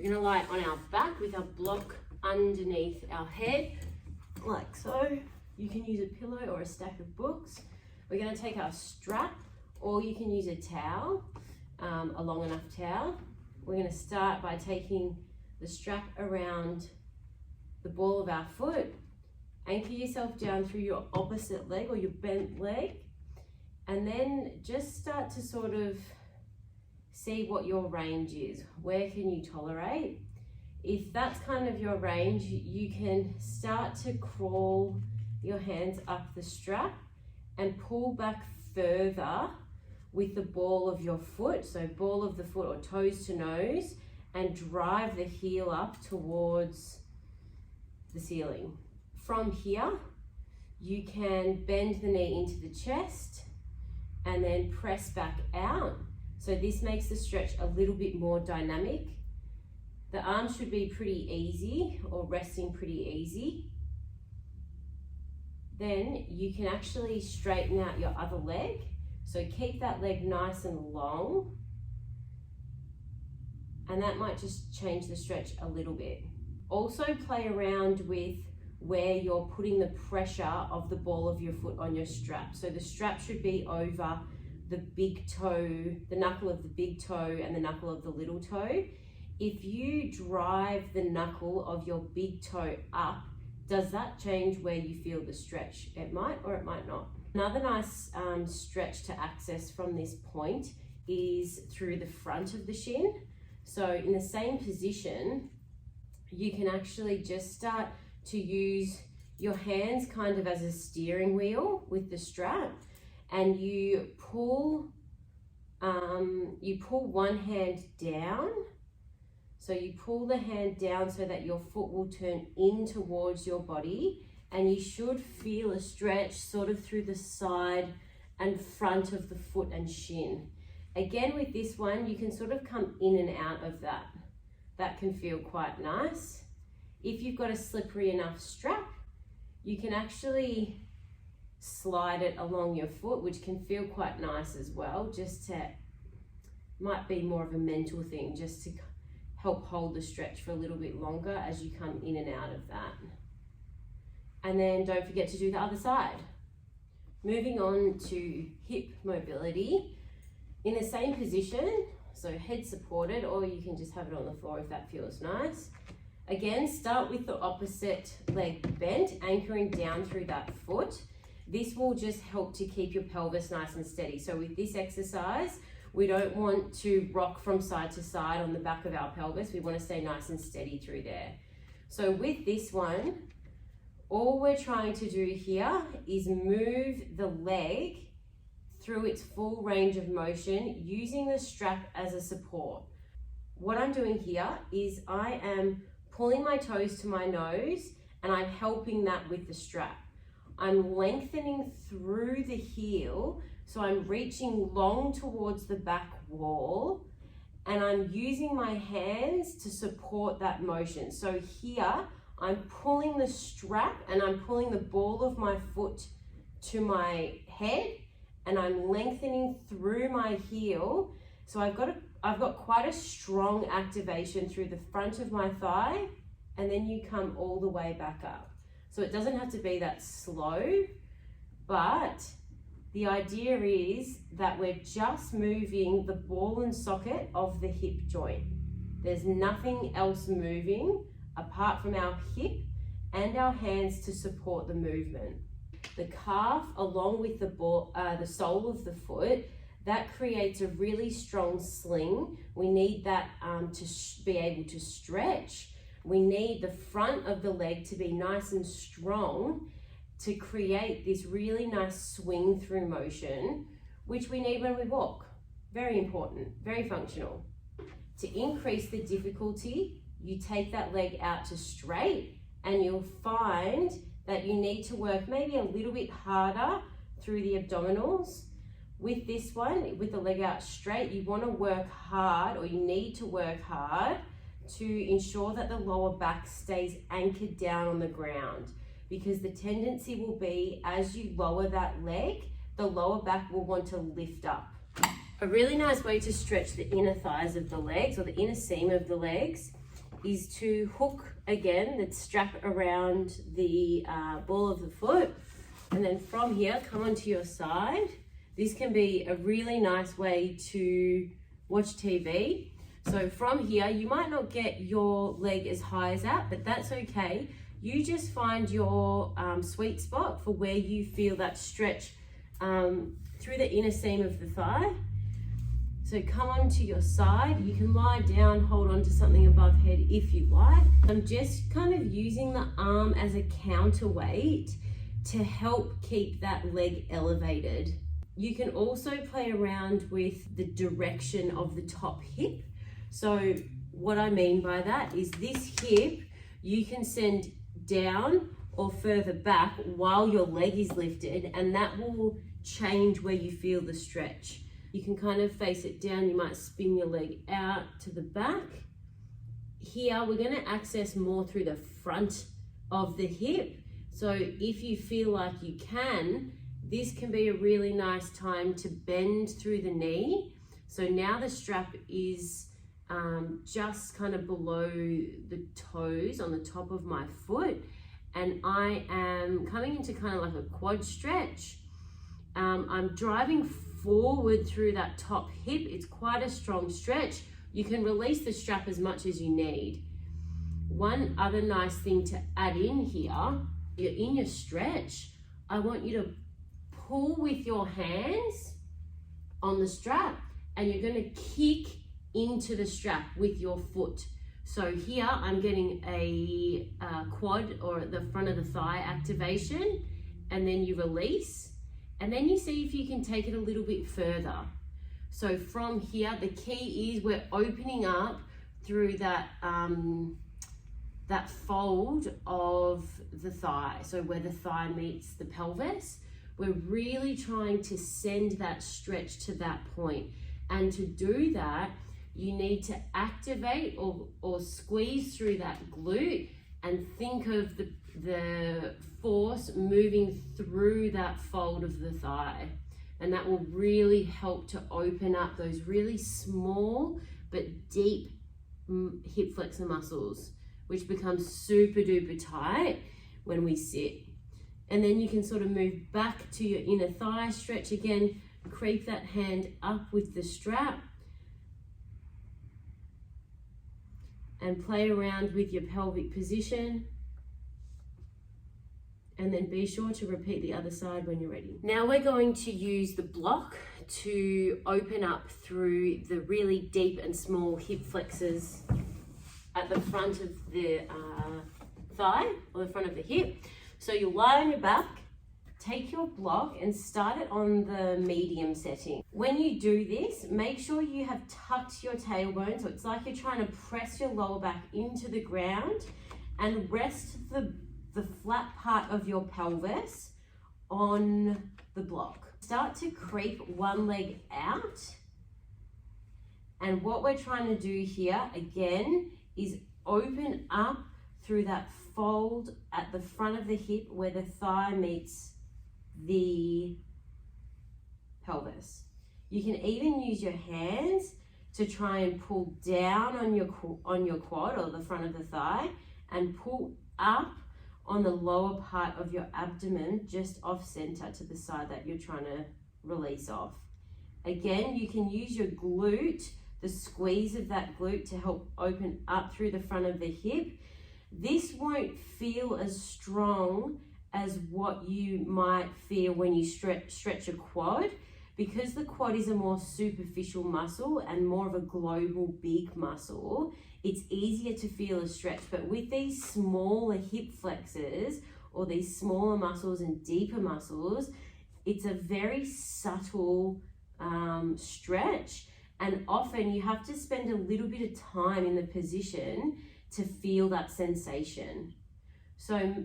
We're gonna lie on our back with our block underneath our head, like so. You can use a pillow or a stack of books. We're gonna take our strap, or you can use a towel, a long enough towel. We're gonna start by taking the strap around the ball of our foot. Anchor yourself down through your opposite leg or your bent leg, and then just start to sort of see what your range is. Where can you tolerate? If that's kind of your range, you can start to crawl your hands up the strap and pull back further with the ball of your foot. So ball of the foot or toes to nose, and drive the heel up towards the ceiling. From here, you can bend the knee into the chest and then press back out. So this makes the stretch a little bit more dynamic. The arms should be pretty easy or resting pretty easy. Then you can actually straighten out your other leg. So keep that leg nice and long. And that might just change the stretch a little bit. Also play around with where you're putting the pressure of the ball of your foot on your strap. So the strap should be over the big toe, the knuckle of the big toe and the knuckle of the little toe. If you drive the knuckle of your big toe up, does that change where you feel the stretch? It might or it might not. Another nice stretch to access from this point is through the front of the shin. So in the same position, you can actually just start to use your hands kind of as a steering wheel with the strap, and you pull one hand down. So you pull the hand down so that your foot will turn in towards your body, and you should feel a stretch sort of through the side and front of the foot and shin. Again, with this one, you can sort of come in and out of that. That can feel quite nice. If you've got a slippery enough strap, you can actually slide it along your foot, which can feel quite nice as well. Might be more of a mental thing, just to help hold the stretch for a little bit longer as you come in and out of that. And then don't forget to do the other side. Moving on to hip mobility. In the same position, so head supported, or you can just have it on the floor if that feels nice. Again, start with the opposite leg bent, anchoring down through that foot. This will just help to keep your pelvis nice and steady. So with this exercise, we don't want to rock from side to side on the back of our pelvis. We want to stay nice and steady through there. So with this one, all we're trying to do here is move the leg through its full range of motion using the strap as a support. What I'm doing here is I am pulling my toes to my nose and I'm helping that with the strap. I'm lengthening through the heel, so I'm reaching long towards the back wall, and I'm using my hands to support that motion. So here, I'm pulling the strap and I'm pulling the ball of my foot to my head, and I'm lengthening through my heel. So I've got quite a strong activation through the front of my thigh, and then you come all the way back up. So it doesn't have to be that slow, but the idea is that we're just moving the ball and socket of the hip joint. There's nothing else moving apart from our hip and our hands to support the movement. The calf, along with the sole of the foot, that creates a really strong sling. We need that to be able to stretch. We need the front of the leg to be nice and strong to create this really nice swing through motion, which we need when we walk. Very important, very functional. To increase the difficulty, you take that leg out to straight, and you'll find that you need to work maybe a little bit harder through the abdominals. With this one, with the leg out straight, you want to work hard, or you need to work hard to ensure that the lower back stays anchored down on the ground, because the tendency will be as you lower that leg, the lower back will want to lift up. A really nice way to stretch the inner thighs of the legs, or the inner seam of the legs, is to hook again the strap around the ball of the foot, and then from here come onto your side. This can be a really nice way to watch TV. So from here, you might not get your leg as high as that, but that's okay. You just find your sweet spot for where you feel that stretch through the inner seam of the thigh. So come onto your side. You can lie down, hold on to something above head if you like. I'm just kind of using the arm as a counterweight to help keep that leg elevated. You can also play around with the direction of the top hip. So what I mean by that is this hip, you can send down or further back while your leg is lifted, and that will change where you feel the stretch. You can kind of face it down. You might spin your leg out to the back. Here, we're going to access more through the front of the hip. So if you feel like you can, this can be a really nice time to bend through the knee. So now the strap is just kind of below the toes on the top of my foot. And I am coming into kind of like a quad stretch. I'm driving forward through that top hip. It's quite a strong stretch. You can release the strap as much as you need. One other nice thing to add in here, you're in your stretch, I want you to pull with your hands on the strap, and you're going to kick into the strap with your foot. So here I'm getting a quad or the front of the thigh activation, and then you release, and then you see if you can take it a little bit further. So from here, the key is we're opening up through that that fold of the thigh. So where the thigh meets the pelvis, we're really trying to send that stretch to that point. And to do that, you need to activate or squeeze through that glute and think of the force moving through that fold of the thigh. And that will really help to open up those really small but deep hip flexor muscles, which become super duper tight when we sit. And then you can sort of move back to your inner thigh stretch again, creep that hand up with the strap, and play around with your pelvic position. And then be sure to repeat the other side when you're ready. Now we're going to use the block to open up through the really deep and small hip flexors at the front of the thigh or the front of the hip. So you'll lie on your back, take your block and start it on the medium setting. When you do this, make sure you have tucked your tailbone, so it's like you're trying to press your lower back into the ground, and rest the flat part of your pelvis on the block. Start to creep one leg out. And what we're trying to do here, again, is open up through that fold at the front of the hip where the thigh meets the pelvis. You can even use your hands to try and pull down on your quad or the front of the thigh, and pull up on the lower part of your abdomen, just off center to the side that you're trying to release off. Again, you can use your glute, the squeeze of that glute, to help open up through the front of the hip. This won't feel as strong as what you might feel when you stretch a quad, because the quad is a more superficial muscle and more of a global big muscle. It's easier to feel a stretch, but with these smaller hip flexors or these smaller muscles and deeper muscles, it's a very subtle stretch, and often you have to spend a little bit of time in the position to feel that sensation. So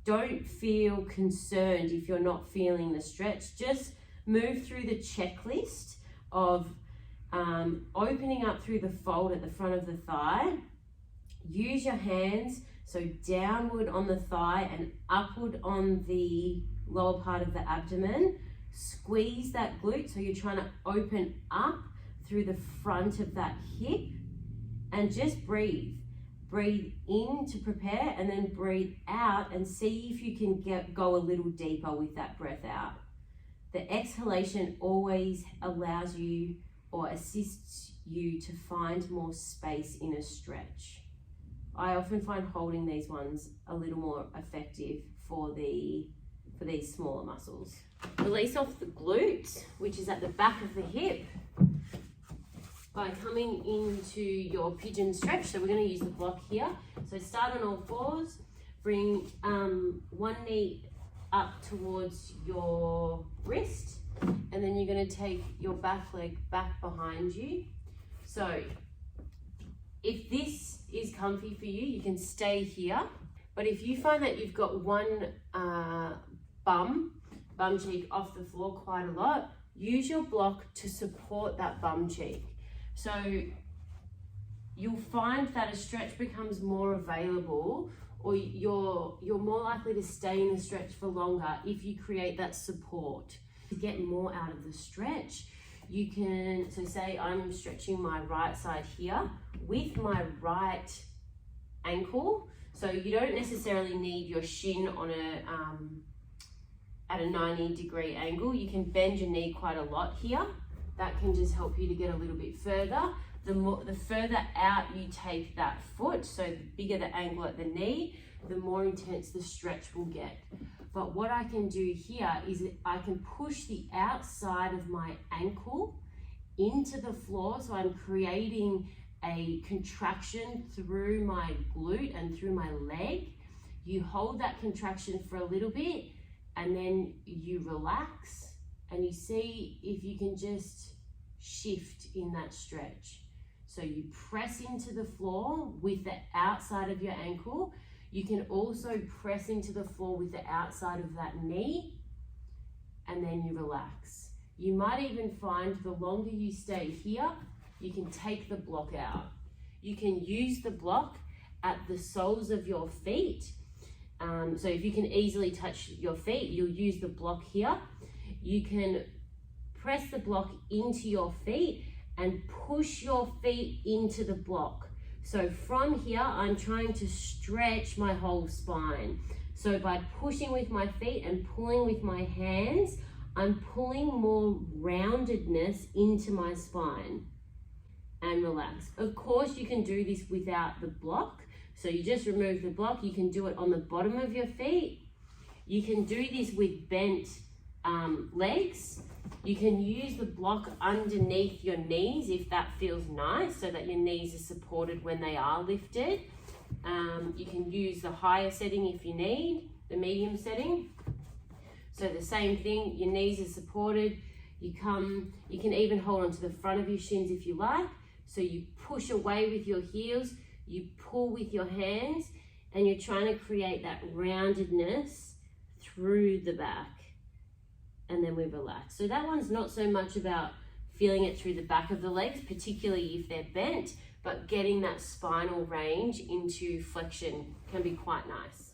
don't feel concerned if you're not feeling the stretch. Just move through the checklist of opening up through the fold at the front of the thigh. Use your hands, so downward on the thigh and upward on the lower part of the abdomen. Squeeze that glute, so you're trying to open up through the front of that hip, and just breathe. breathe in to prepare, and then breathe out and see if you can go a little deeper with that breath out. The exhalation always allows you or assists you to find more space in a stretch. I often find holding these ones a little more effective for these smaller muscles. Release off the glute, which is at the back of the hip, by coming into your pigeon stretch. So we're going to use the block here. So start on all fours, bring one knee up towards your wrist, and then you're going to take your back leg back behind you. So if this is comfy for you, you can stay here. But if you find that you've got one bum cheek off the floor quite a lot, use your block to support that bum cheek. So you'll find that a stretch becomes more available, or you're more likely to stay in the stretch for longer if you create that support. To get more out of the stretch, you can, so say I'm stretching my right side here with my right ankle. So you don't necessarily need your shin on at a 90-degree angle. You can bend your knee quite a lot here. That can just help you to get a little bit further. The further out you take that foot, so the bigger the angle at the knee, the more intense the stretch will get. But what I can do here is I can push the outside of my ankle into the floor, so I'm creating a contraction through my glute and through my leg. You hold that contraction for a little bit, and then you relax, and you see if you can just shift in that stretch. So you press into the floor with the outside of your ankle. You can also press into the floor with the outside of that knee, and then you relax. You might even find the longer you stay here, you can take the block out. You can use the block at the soles of your feet. So if you can easily touch your feet, you'll use the block here. You can press the block into your feet and push your feet into the block. So from here, I'm trying to stretch my whole spine. So by pushing with my feet and pulling with my hands, I'm pulling more roundedness into my spine. And relax. Of course, you can do this without the block. So you just remove the block. You can do it on the bottom of your feet. You can do this with bent legs. You can use the block underneath your knees if that feels nice, so that your knees are supported when they are lifted. You can use the higher setting if you need, the medium setting. So the same thing, your knees are supported. You can even hold onto the front of your shins if you like. So you push away with your heels, you pull with your hands, and you're trying to create that roundedness through the back. And then we relax. So that one's not so much about feeling it through the back of the legs, particularly if they're bent, but getting that spinal range into flexion can be quite nice.